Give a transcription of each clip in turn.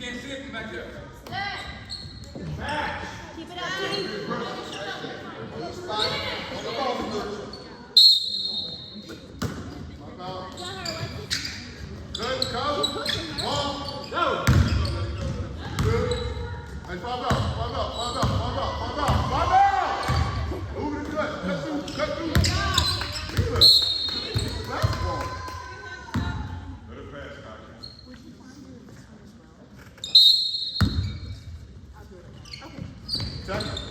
can't see it from back there. Keep it up, Keith. Good, coach. One, go. Good. Hey, five out. Move it good. Cut through. Good. Basketball. Let it pass, Coach. Check.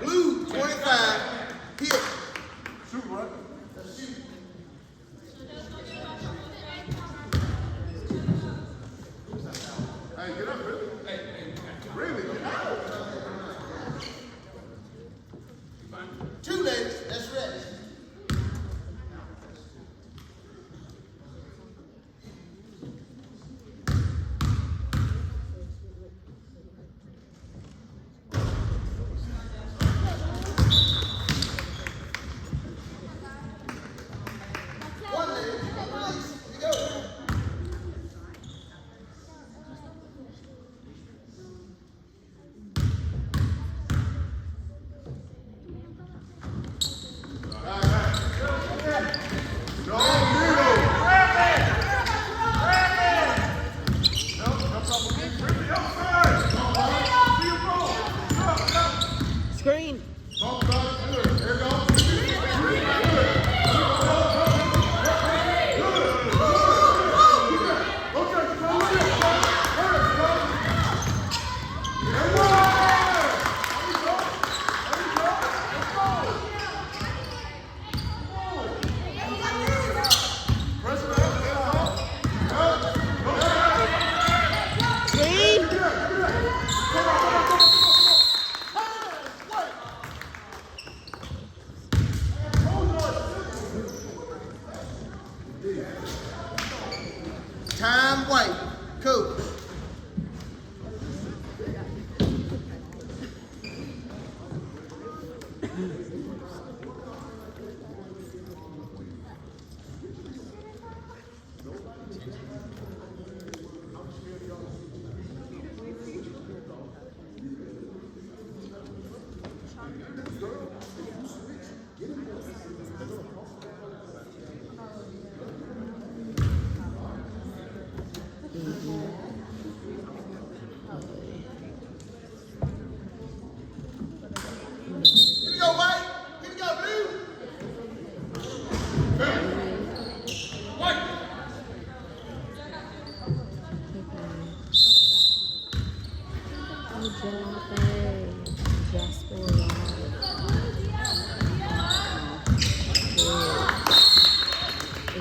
Blue, 25. Hit. Shoot, right? Hey, get up, really. Really, get up. Two legs. That's right. Screen. Time White. Coach. Here we go, White. Here we go, Blue.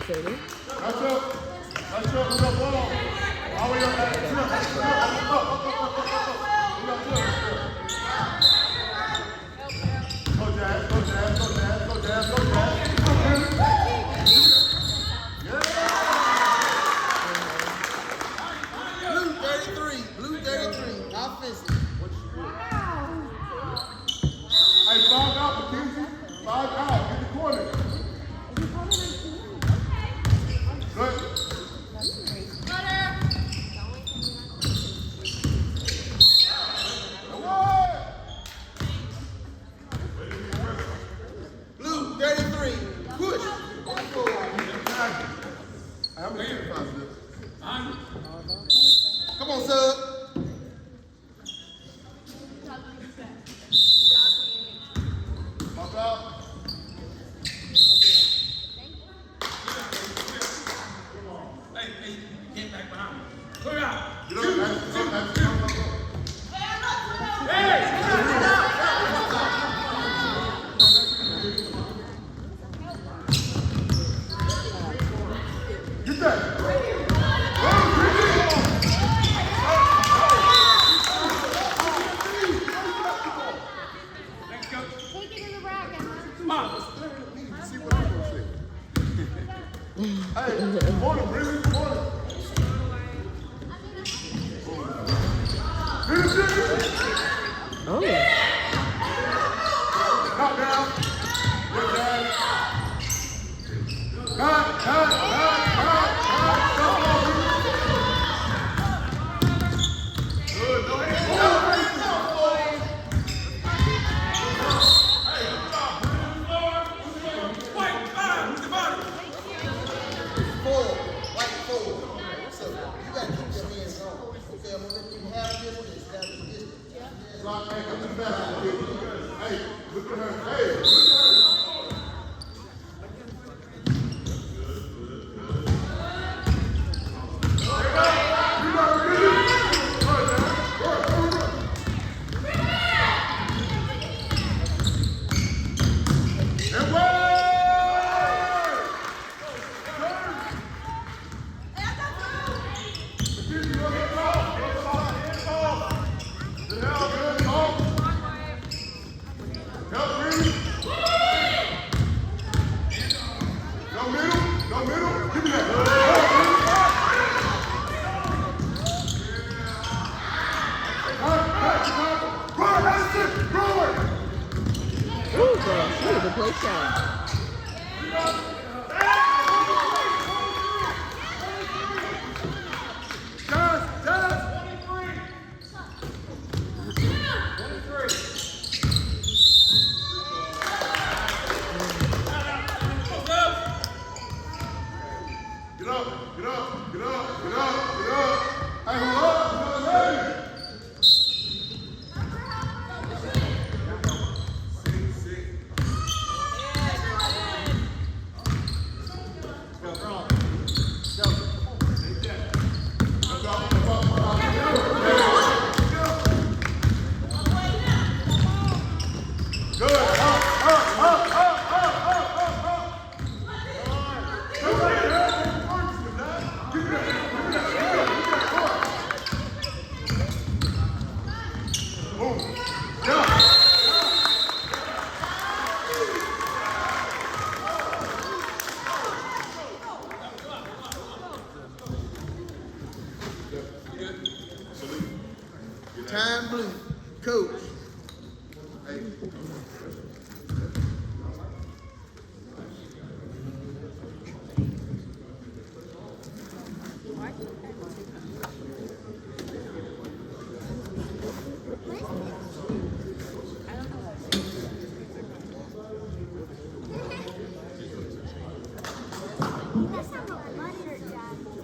That's up. That's up. We got ball. All the way up. Go, Jazz. Go, Jazz. Go, Jazz. Go, Jazz. Go, Jazz. Blue 33. Blue 33. Offensive. Hey, 5 out, McKenzie. 5 out. Get the corner. Good. Now Pop out. Hey, get back behind. Clear out. Get up, man. Get up, man. Get up, get up. Get that. Let's go. Take it in the rack, Emma. Come on. See what I'm gonna say. Hey, good morning, Breezy. Good morning. Oh. Knock down. Good guy. Cut. Come on, Breezy. Good. No hands. White, five, the bottom. 4, white 4. So you gotta keep your hands on. Okay, I'm gonna let you have this one, establish this. Lock, hey, come to the basket, kid. Hey, look at her. Hey, look at her. Ooh, girl. That was a great shot. Get up, get up, get up, get up, get up. Hey, hold up, hey. Good. Time blue. Coach. That's not what my shirt job was.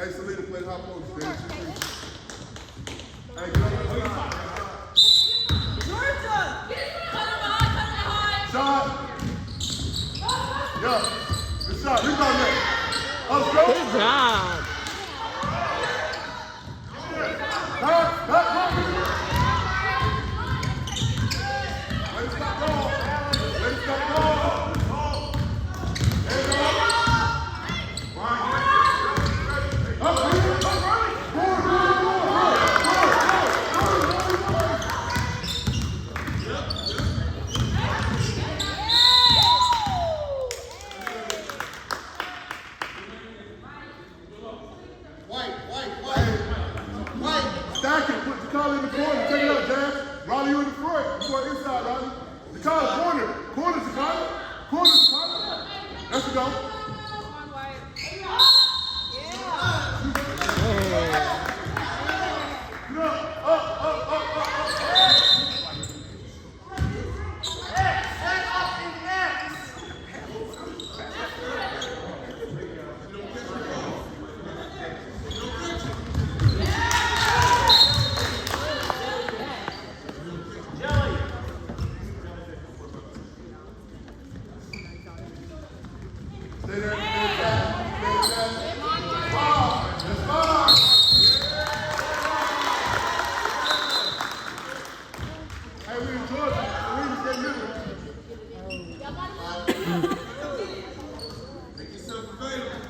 Hey, Selena, play the hot post. Hey, get on the side. Shot. Yeah. Good shot. You got that. Let's go. Good job. Back. Let it stop going. Let it stop going. There you go. Up, White. Stack it. Put the collar in the corner. Take it up, Jazz. Riley, you in the front. You going inside, Riley. The collar, corner. Corner's the collar. Corner's the collar. Let's go. Stay there. Hey, we in Georgia. We in the middle. Make yourself available.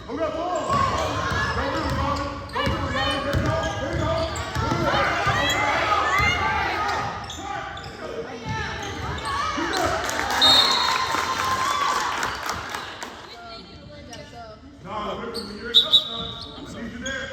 Hold that ball. Go with it, Riley. Go with it, Riley. Here we go. No, when you're in touchdown, I need you there.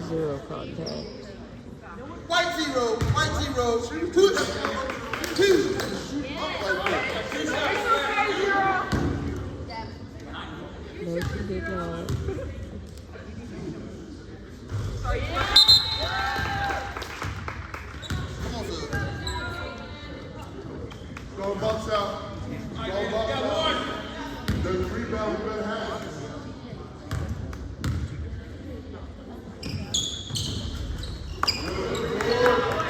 Zero contact. White zero. Two. Mercy, good job. Come on, sir. Go Bucks out. Go Bucks out. There's a rebound we better have. Good.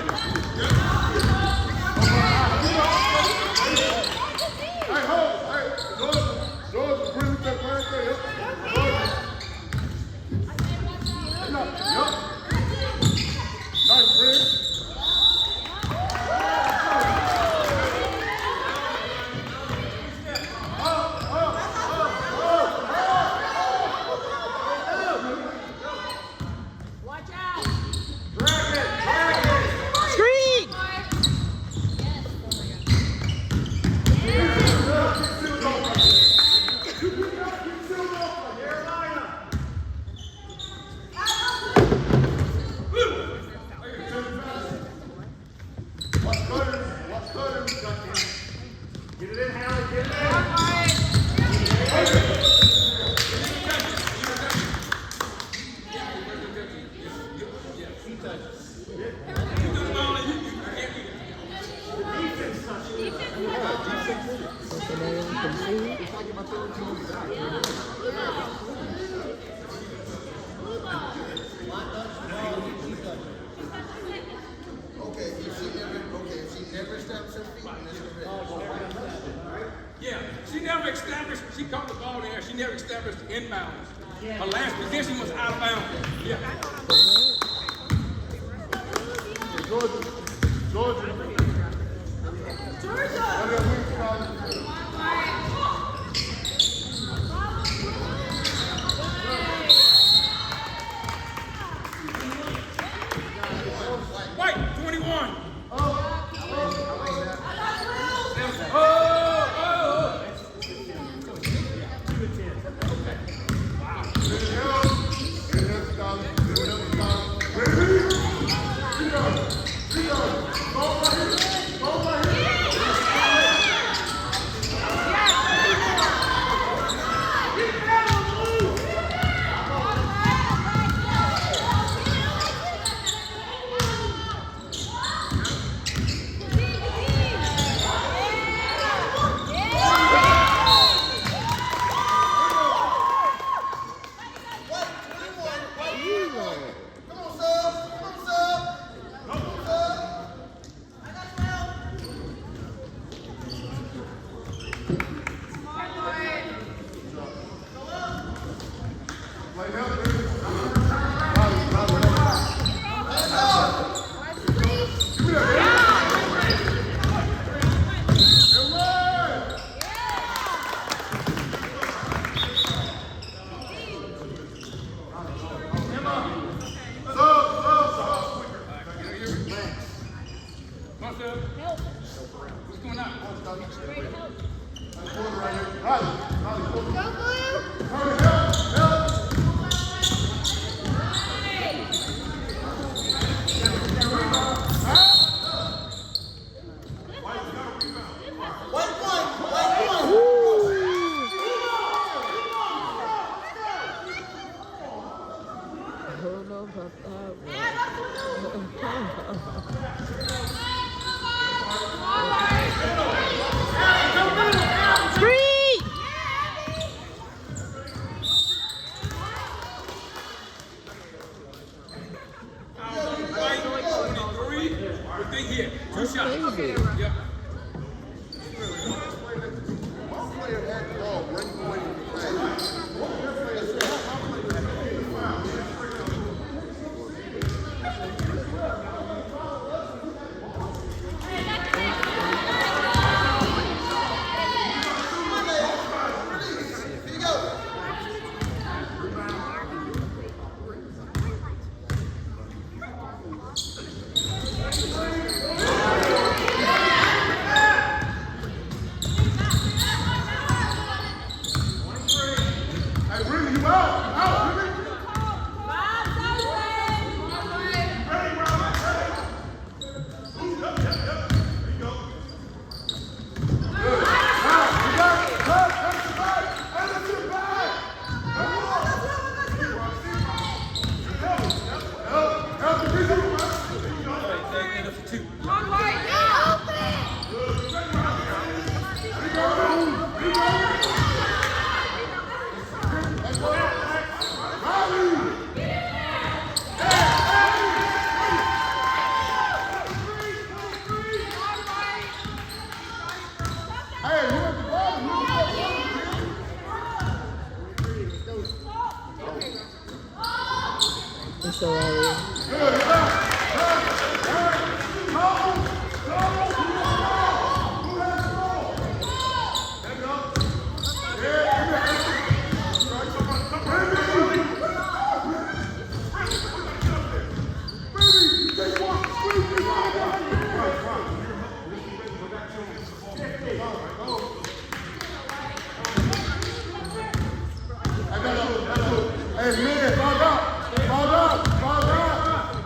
Her last position was out of bounds. Yeah. Georgia. Georgia. White, 21. What's going on? Go blue. I don't know about that one. Three! White, 23. But they hit. Two shots. Crazy. Yep. One player had the ball right away from the flag. Hey, Brittany, you out. Out, Brittany. Hey, you at the bottom. You at the bottom. It's alright. Good, you're back. Hey, man, fall down. Fall down. Fall down.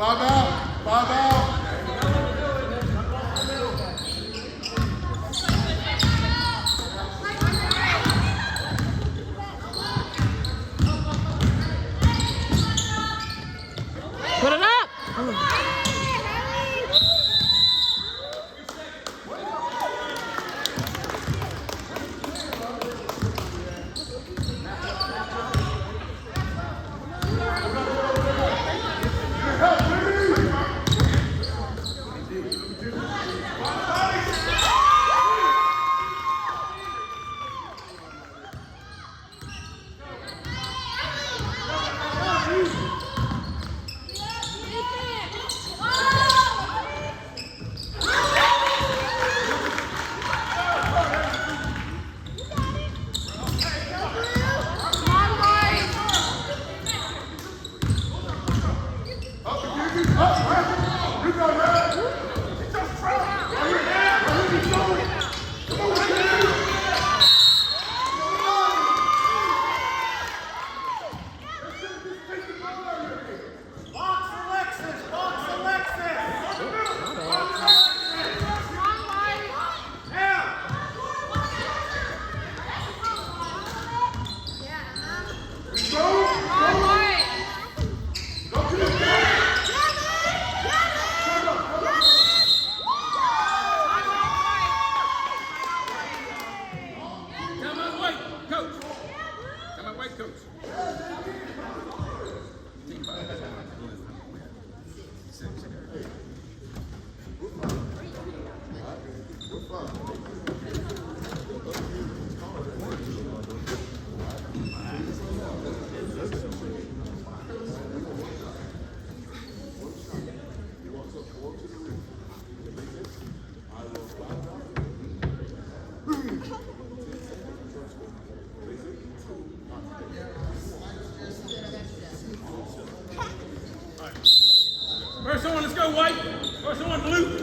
Five out. Five out. Put it up. Come on, wait, coach. Come on, wait, coach. Team five. Six. First one, let's go, White. First one, blue.